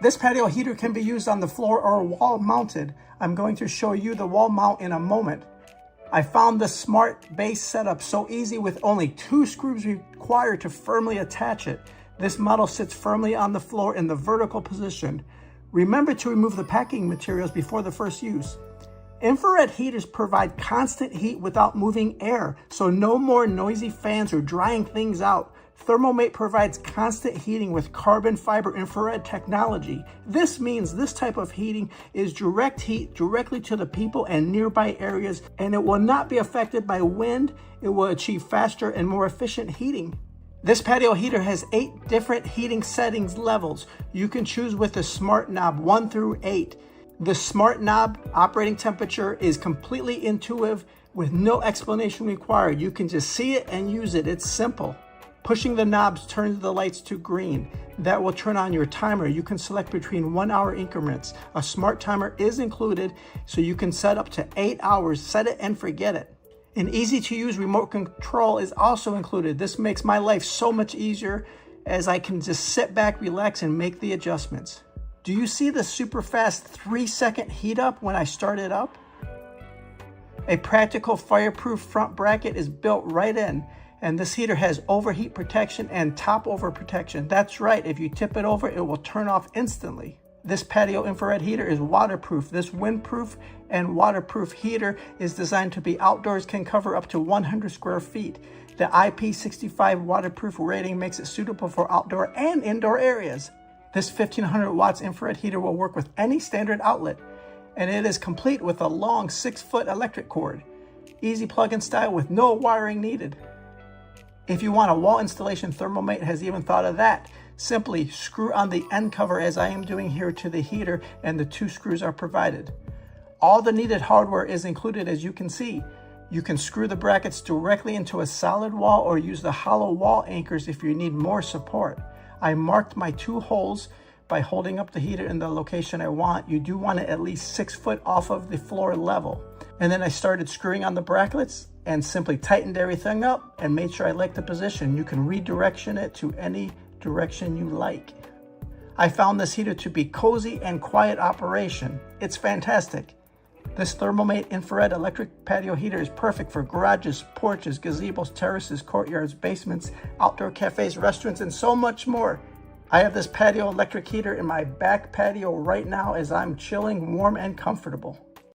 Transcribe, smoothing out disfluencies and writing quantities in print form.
This patio heater can be used on the floor or wall mounted. I'm going to show you the wall mount in a moment. I found the smart base setup so easy with only 2 screws required to firmly attach it. This model sits firmly on the floor in the vertical position. Remember to remove the packing materials before the first use. Infrared heaters provide constant heat without moving air, so no more noisy fans or drying things out. ThermoMate provides constant heating with carbon fiber infrared technology. This means this type of heating is direct heat directly to the people and nearby areas, and it will not be affected by wind. It will achieve faster and more efficient heating. This patio heater has 8 different heating settings levels. You can choose with the smart knob 1 through 8. The smart knob operating temperature is completely intuitive with no explanation required. You can just see it and use it. It's simple. Pushing the knobs turns the lights to green. That will turn on your timer. You can select between 1-hour increments. A smart timer is included, so you can set up to 8 hours. Set it and forget it. An easy-to-use remote control is also included. This makes my life so much easier as I can just sit back, relax, and make the adjustments. Do you see the super fast 3-second heat up when I start it up? A practical fireproof front bracket is built right in, and this heater has overheat protection and top over protection. That's right, if you tip it over, it will turn off instantly. This patio infrared heater is waterproof. This windproof and waterproof heater is designed to be outdoors, can cover up to 100 square feet. The IP65 waterproof rating makes it suitable for outdoor and indoor areas. This 1500 watts infrared heater will work with any standard outlet, and it is complete with a long 6-foot electric cord. Easy plug-in style with no wiring needed. If you want a wall installation, ThermoMate has even thought of that. Simply screw on the end cover as I am doing here to the heater, and the 2 screws are provided. All the needed hardware is included, as you can see. You can screw the brackets directly into a solid wall or use the hollow wall anchors if you need more support. I marked my 2 holes by holding up the heater in the location I want. You do want it at least 6 foot off of the floor level. And then I started screwing on the brackets and simply tightened everything up and made sure I liked the position. You can redirection it to any direction you like. I found this heater to be cozy and quiet operation. It's fantastic. This ThermoMate infrared electric patio heater is perfect for garages, porches, gazebos, terraces, courtyards, basements, outdoor cafes, restaurants, and so much more. I have this patio electric heater in my back patio right now as I'm chilling, warm and comfortable.